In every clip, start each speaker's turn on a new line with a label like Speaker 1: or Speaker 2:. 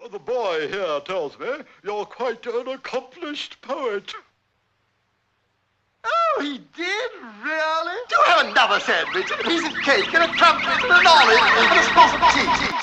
Speaker 1: The boy here tells me you're quite an accomplished poet.
Speaker 2: Oh, he did? Really? Do have another sandwich, a piece of cake, and a crumpet, and an olive, and a spot of tea.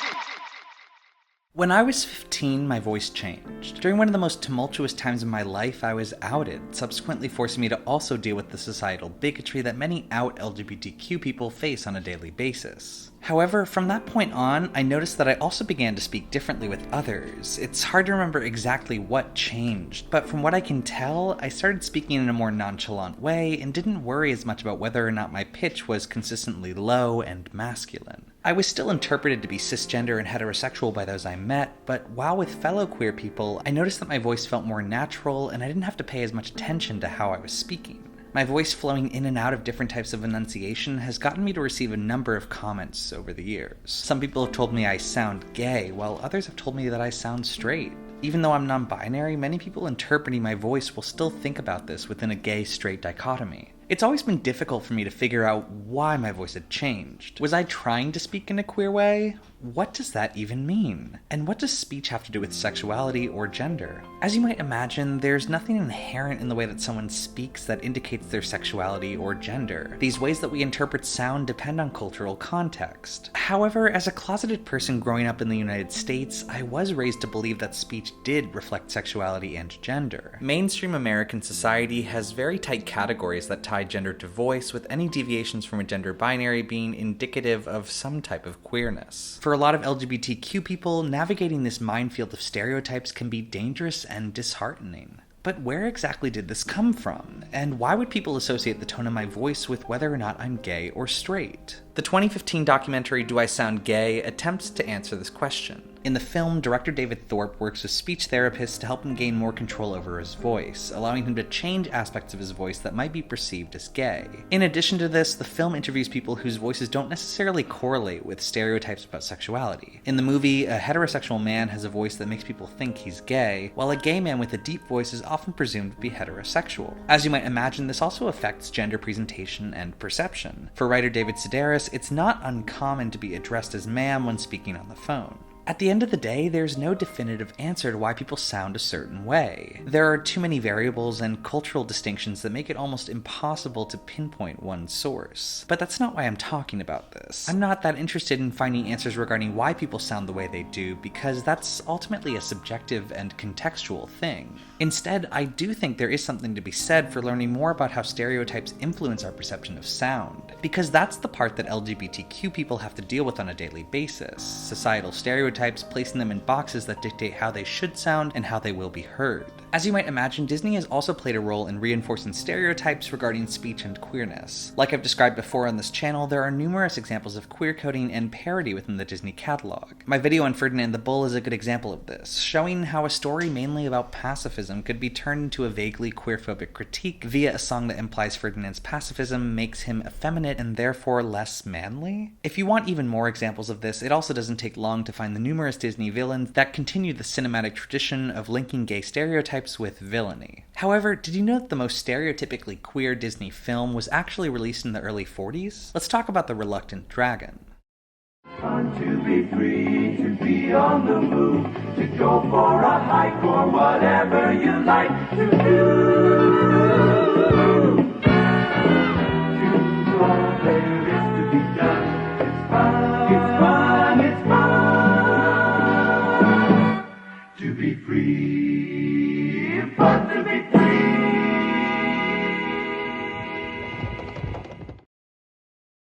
Speaker 3: When I was 15, my voice changed. During one of the most tumultuous times in my life, I was outed, subsequently forcing me to also deal with the societal bigotry that many out LGBTQ people face on a daily basis. However, from that point on, I noticed that I also began to speak differently with others. It's hard to remember exactly what changed, but from what I can tell, I started speaking in a more nonchalant way and didn't worry as much about whether or not my pitch was consistently low and masculine. I was still interpreted to be cisgender and heterosexual by those I met, but while with fellow queer people, I noticed that my voice felt more natural and I didn't have to pay as much attention to how I was speaking. My voice flowing in and out of different types of enunciation has gotten me to receive a number of comments over the years. Some people have told me I sound gay, while others have told me that I sound straight. Even though I'm non-binary, many people interpreting my voice will still think about this within a gay-straight dichotomy. It's always been difficult for me to figure out why my voice had changed. Was I trying to speak in a queer way? What does that even mean? And what does speech have to do with sexuality or gender? As you might imagine, there's nothing inherent in the way that someone speaks that indicates their sexuality or gender. These ways that we interpret sound depend on cultural context. However, as a closeted person growing up in the United States, I was raised to believe that speech did reflect sexuality and gender. Mainstream American society has very tight categories that tie gender to voice, with any deviations from a gender binary being indicative of some type of queerness. For a lot of LGBTQ people, navigating this minefield of stereotypes can be dangerous and disheartening. But where exactly did this come from? And why would people associate the tone of my voice with whether or not I'm gay or straight? The 2015 documentary Do I Sound Gay attempts to answer this question. In the film, director David Thorpe works with speech therapists to help him gain more control over his voice, allowing him to change aspects of his voice that might be perceived as gay. In addition to this, the film interviews people whose voices don't necessarily correlate with stereotypes about sexuality. In the movie, a heterosexual man has a voice that makes people think he's gay, while a gay man with a deep voice is often presumed to be heterosexual. As you might imagine, this also affects gender presentation and perception. For writer David Sedaris, it's not uncommon to be addressed as ma'am when speaking on the phone. At the end of the day, there's no definitive answer to why people sound a certain way. There are too many variables and cultural distinctions that make it almost impossible to pinpoint one source. But that's not why I'm talking about this. I'm not that interested in finding answers regarding why people sound the way they do, because that's ultimately a subjective and contextual thing. Instead, I do think there is something to be said for learning more about how stereotypes influence our perception of sound, because that's the part that LGBTQ people have to deal with on a daily basis. Societal stereotypes, placing them in boxes that dictate how they should sound and how they will be heard. As you might imagine, Disney has also played a role in reinforcing stereotypes regarding speech and queerness. Like I've described before on this channel, there are numerous examples of queer coding and parody within the Disney catalog. My video on Ferdinand the Bull is a good example of this, showing how a story mainly about pacifism could be turned into a vaguely queerphobic critique via a song that implies Ferdinand's pacifism makes him effeminate and therefore less manly. If you want even more examples of this, it also doesn't take long to find the numerous Disney villains that continue the cinematic tradition of linking gay stereotypes with villainy. However, did you know that the most stereotypically queer Disney film was actually released in the early 40s? Let's talk about The Reluctant Dragon.
Speaker 4: Want to be free, to be on the move, to go for a hike or whatever you like to do. Do all there is to be done. It's fun, it's fun, it's fun. To be free, fun to be free.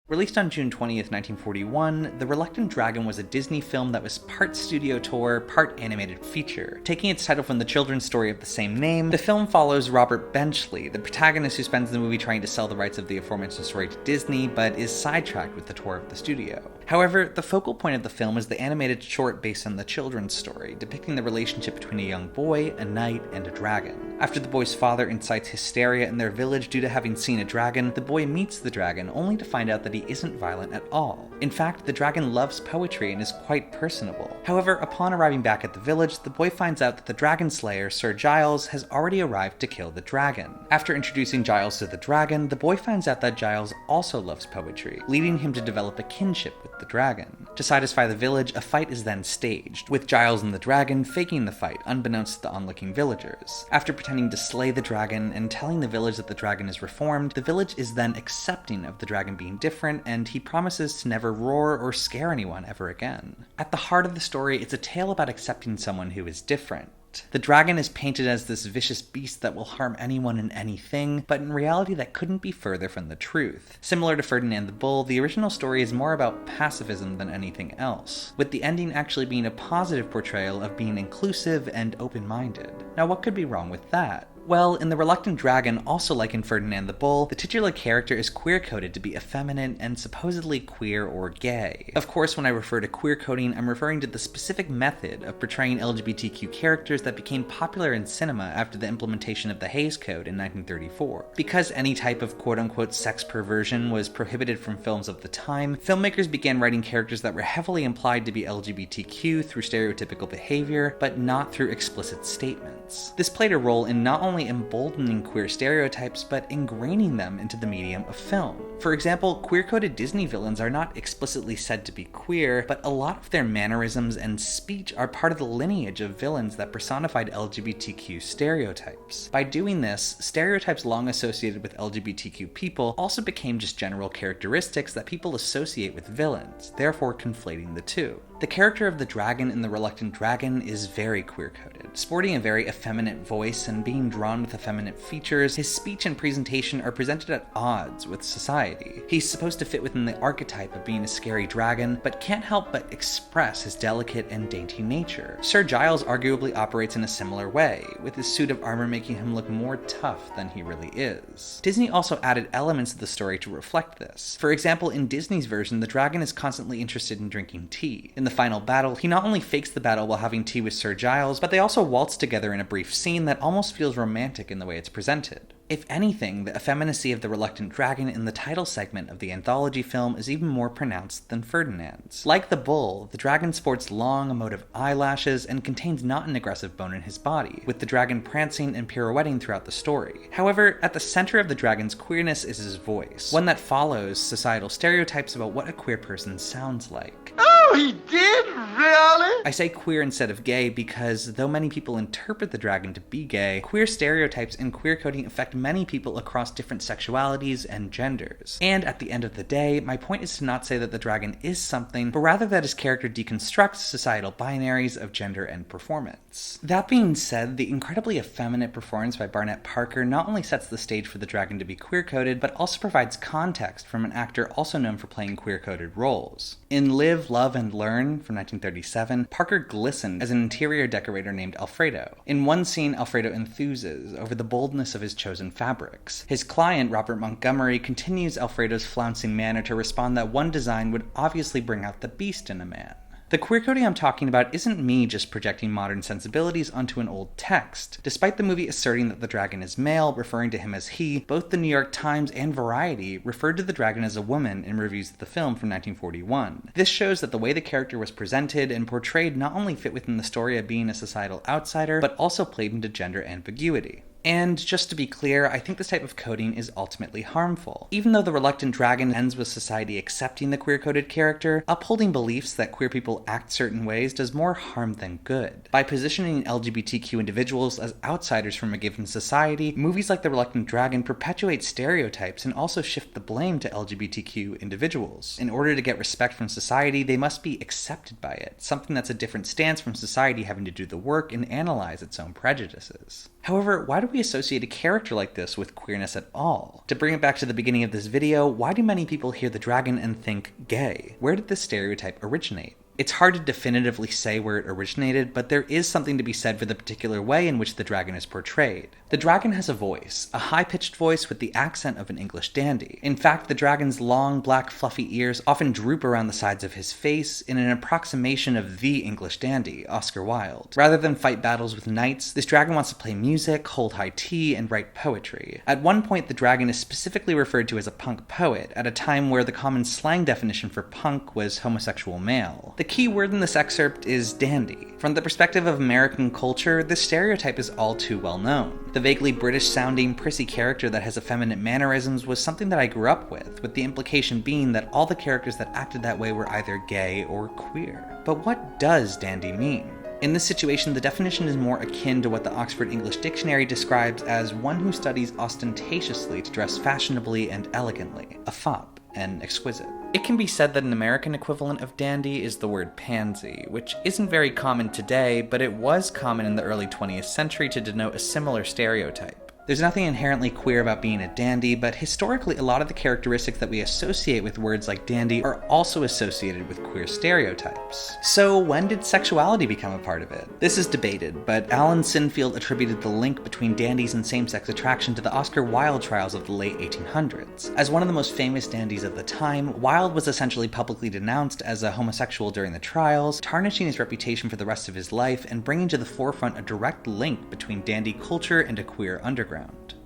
Speaker 3: Released on June 20th, 1941, The Reluctant Dragon was a Disney film that was part studio tour, part animated feature. Taking its title from the children's story of the same name, the film follows Robert Benchley, the protagonist who spends the movie trying to sell the rights of the aforementioned story to Disney, but is sidetracked with the tour of the studio. However, the focal point of the film is the animated short based on the children's story, depicting the relationship between a young boy, a knight, and a dragon. After the boy's father incites hysteria in their village due to having seen a dragon, the boy meets the dragon only to find out that he isn't violent at all. In fact, the dragon loves poetry and is quite personable. However, upon arriving back at the village, the boy finds out that the dragon slayer, Sir Giles, has already arrived to kill the dragon. After introducing Giles to the dragon, the boy finds out that Giles also loves poetry, leading him to develop a kinship with the dragon. To satisfy the village, a fight is then staged, with Giles and the dragon faking the fight, unbeknownst to the onlooking villagers. After pretending to slay the dragon and telling the village that the dragon is reformed, the village is then accepting of the dragon being different, and he promises to never roar or scare anyone ever again. At the heart of the story, it's a tale about accepting someone who is different. The dragon is painted as this vicious beast that will harm anyone and anything, but in reality that couldn't be further from the truth. Similar to Ferdinand the Bull, the original story is more about pacifism than anything else, with the ending actually being a positive portrayal of being inclusive and open-minded. Now, what could be wrong with that? Well, in The Reluctant Dragon, also like in Ferdinand the Bull, the titular character is queer-coded to be effeminate and supposedly queer or gay. Of course, when I refer to queer-coding, I'm referring to the specific method of portraying LGBTQ characters that became popular in cinema after the implementation of the Hays Code in 1934. Because any type of quote-unquote sex perversion was prohibited from films of the time, filmmakers began writing characters that were heavily implied to be LGBTQ through stereotypical behavior, but not through explicit statements. This played a role in not only emboldening queer stereotypes, but ingraining them into the medium of film. For example, queer-coded Disney villains are not explicitly said to be queer, but a lot of their mannerisms and speech are part of the lineage of villains that personified LGBTQ stereotypes. By doing this, stereotypes long associated with LGBTQ people also became just general characteristics that people associate with villains, therefore conflating the two. The character of the dragon in The Reluctant Dragon is very queer-coded. Sporting a very effeminate voice and being drawn with effeminate features, his speech and presentation are presented at odds with society. He's supposed to fit within the archetype of being a scary dragon, but can't help but express his delicate and dainty nature. Sir Giles arguably operates in a similar way, with his suit of armor making him look more tough than he really is. Disney also added elements of the story to reflect this. For example, in Disney's version, the dragon is constantly interested in drinking tea. In the final battle, he not only fakes the battle while having tea with Sir Giles, but they also waltz together in a brief scene that almost feels romantic in the way it's presented. If anything, the effeminacy of the Reluctant Dragon in the title segment of the anthology film is even more pronounced than Ferdinand's. Like the bull, the dragon sports long, emotive eyelashes and contains not an aggressive bone in his body, with the dragon prancing and pirouetting throughout the story. However, at the center of the dragon's queerness is his voice, one that follows societal stereotypes about what a queer person sounds like.
Speaker 2: Oh, he did? Really?
Speaker 3: I say queer instead of gay because, though many people interpret the dragon to be gay, queer stereotypes and queer coding affect many people across different sexualities and genders. And at the end of the day, my point is to not say that the dragon is something, but rather that his character deconstructs societal binaries of gender and performance. That being said, the incredibly effeminate performance by Barnett Parker not only sets the stage for the dragon to be queer-coded, but also provides context from an actor also known for playing queer-coded roles. In Live, Love, and Learn from 1937, Parker glistened as an interior decorator named Alfredo. In one scene, Alfredo enthuses over the boldness of his chosen fabrics. His client, Robert Montgomery, continues Alfredo's flouncing manner to respond that one design would obviously bring out the beast in a man. The queer coding I'm talking about isn't me just projecting modern sensibilities onto an old text. Despite the movie asserting that the dragon is male, referring to him as he, both the New York Times and Variety referred to the dragon as a woman in reviews of the film from 1941. This shows that the way the character was presented and portrayed not only fit within the story of being a societal outsider, but also played into gender ambiguity. And just to be clear, I think this type of coding is ultimately harmful. Even though The Reluctant Dragon ends with society accepting the queer-coded character, upholding beliefs that queer people act certain ways does more harm than good. By positioning LGBTQ individuals as outsiders from a given society, movies like The Reluctant Dragon perpetuate stereotypes and also shift the blame to LGBTQ individuals. In order to get respect from society, they must be accepted by it, something that's a different stance from society having to do the work and analyze its own prejudices. However, why do we associate a character like this with queerness at all? To bring it back to the beginning of this video, why do many people hear the dragon and think gay? Where did this stereotype originate? It's hard to definitively say where it originated, but there is something to be said for the particular way in which the dragon is portrayed. The dragon has a voice, a high-pitched voice with the accent of an English dandy. In fact, the dragon's long, black, fluffy ears often droop around the sides of his face in an approximation of the English dandy, Oscar Wilde. Rather than fight battles with knights, this dragon wants to play music, hold high tea, and write poetry. At one point, the dragon is specifically referred to as a punk poet, at a time where the common slang definition for punk was homosexual male. The key word in this excerpt is dandy. From the perspective of American culture, this stereotype is all too well known. The vaguely British-sounding, prissy character that has effeminate mannerisms was something that I grew up with the implication being that all the characters that acted that way were either gay or queer. But what does dandy mean? In this situation, the definition is more akin to what the Oxford English Dictionary describes as one who studies ostentatiously to dress fashionably and elegantly, a fop, and exquisite. It can be said that an American equivalent of dandy is the word pansy, which isn't very common today, but it was common in the early 20th century to denote a similar stereotype. There's nothing inherently queer about being a dandy, but historically a lot of the characteristics that we associate with words like dandy are also associated with queer stereotypes. So when did sexuality become a part of it? This is debated, but Alan Sinfield attributed the link between dandies and same-sex attraction to the Oscar Wilde trials of the late 1800s. As one of the most famous dandies of the time, Wilde was essentially publicly denounced as a homosexual during the trials, tarnishing his reputation for the rest of his life and bringing to the forefront a direct link between dandy culture and a queer underground.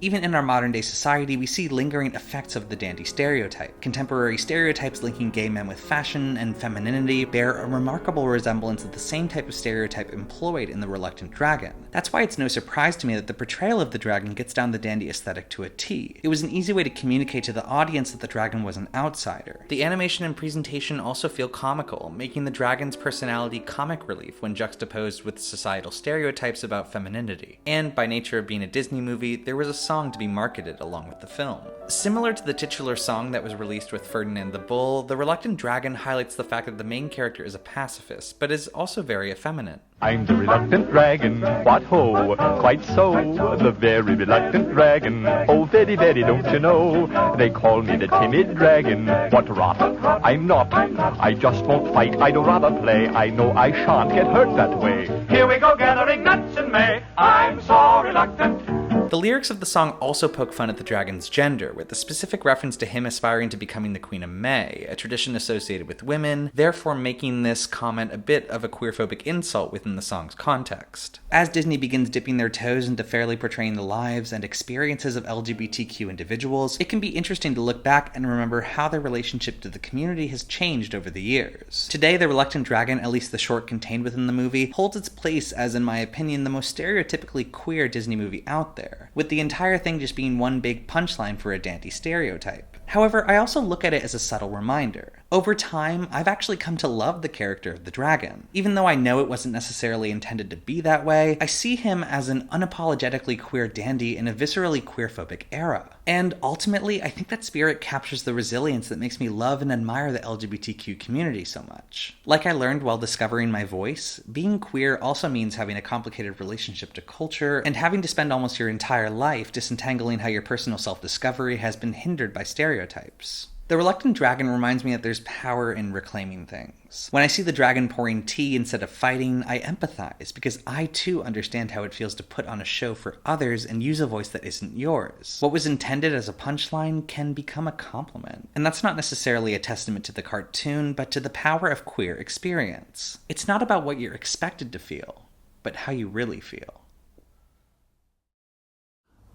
Speaker 3: Even in our modern-day society, we see lingering effects of the dandy stereotype. Contemporary stereotypes linking gay men with fashion and femininity bear a remarkable resemblance of the same type of stereotype employed in The Reluctant Dragon. That's why it's no surprise to me that the portrayal of the dragon gets down the dandy aesthetic to a T. It was an easy way to communicate to the audience that the dragon was an outsider. The animation and presentation also feel comical, making the dragon's personality comic relief when juxtaposed with societal stereotypes about femininity. And by nature of being a Disney movie, there was a song to be marketed along with the film. Similar to the titular song that was released with Ferdinand the Bull, The Reluctant Dragon highlights the fact that the main character is a pacifist, but is also very effeminate.
Speaker 5: I'm the reluctant dragon, what ho, quite so, the very reluctant dragon, oh very, very, don't you know, they call me the timid dragon, what rot, I'm not, I just won't fight, I'd rather play, I know I shan't get hurt that way, here we go gathering nuts in May, I'm so reluctant.
Speaker 3: The lyrics of the song also poke fun at the dragon's gender, with a specific reference to him aspiring to becoming the Queen of May, a tradition associated with women, therefore making this comment a bit of a queerphobic insult within the song's context. As Disney begins dipping their toes into fairly portraying the lives and experiences of LGBTQ individuals, it can be interesting to look back and remember how their relationship to the community has changed over the years. Today, The Reluctant Dragon, at least the short contained within the movie, holds its place as, in my opinion, the most stereotypically queer Disney movie out there, with the entire thing just being one big punchline for a dandy stereotype. However, I also look at it as a subtle reminder. Over time, I've actually come to love the character of the dragon. Even though I know it wasn't necessarily intended to be that way, I see him as an unapologetically queer dandy in a viscerally queerphobic era. And ultimately, I think that spirit captures the resilience that makes me love and admire the LGBTQ community so much. Like I learned while discovering my voice, being queer also means having a complicated relationship to culture and having to spend almost your entire life disentangling how your personal self-discovery has been hindered by stereotypes. The Reluctant Dragon reminds me that there's power in reclaiming things. When I see the dragon pouring tea instead of fighting, I empathize, because I too understand how it feels to put on a show for others and use a voice that isn't yours. What was intended as a punchline can become a compliment. And that's not necessarily a testament to the cartoon, but to the power of queer experience. It's not about what you're expected to feel, but how you really feel.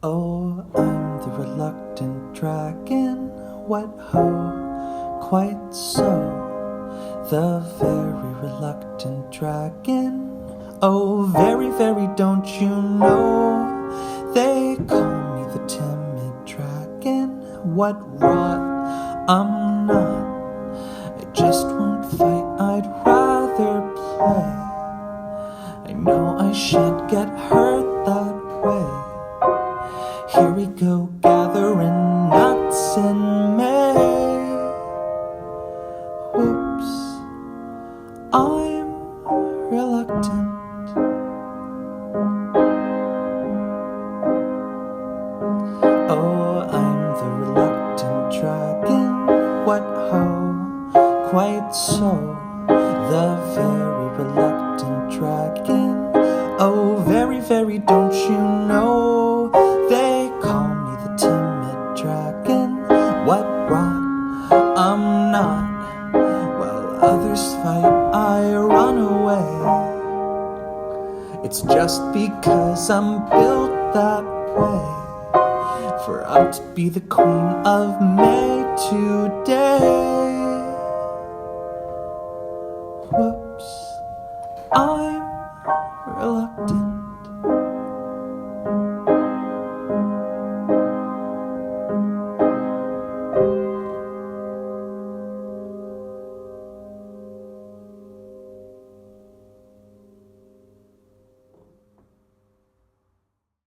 Speaker 6: Oh, I'm the reluctant dragon, what ho, quite so, the very reluctant dragon. Oh, very, very, don't you know, they call me the timid dragon. What rot, I'm not, I just won't fight, I'd rather play. I know I shan't get hurt that way. Here we go, gathering nuts in May. Whoops, I'm reluctant. Oh, I'm the reluctant dragon. What ho, quite so, the very reluctant dragon. Oh, very, very, don't you know, they call me the timid dragon. What rot, I'm not. While others fight, I run away. It's just because I'm built that way, for I'm to be the Queen of May today. Whoop. reluctant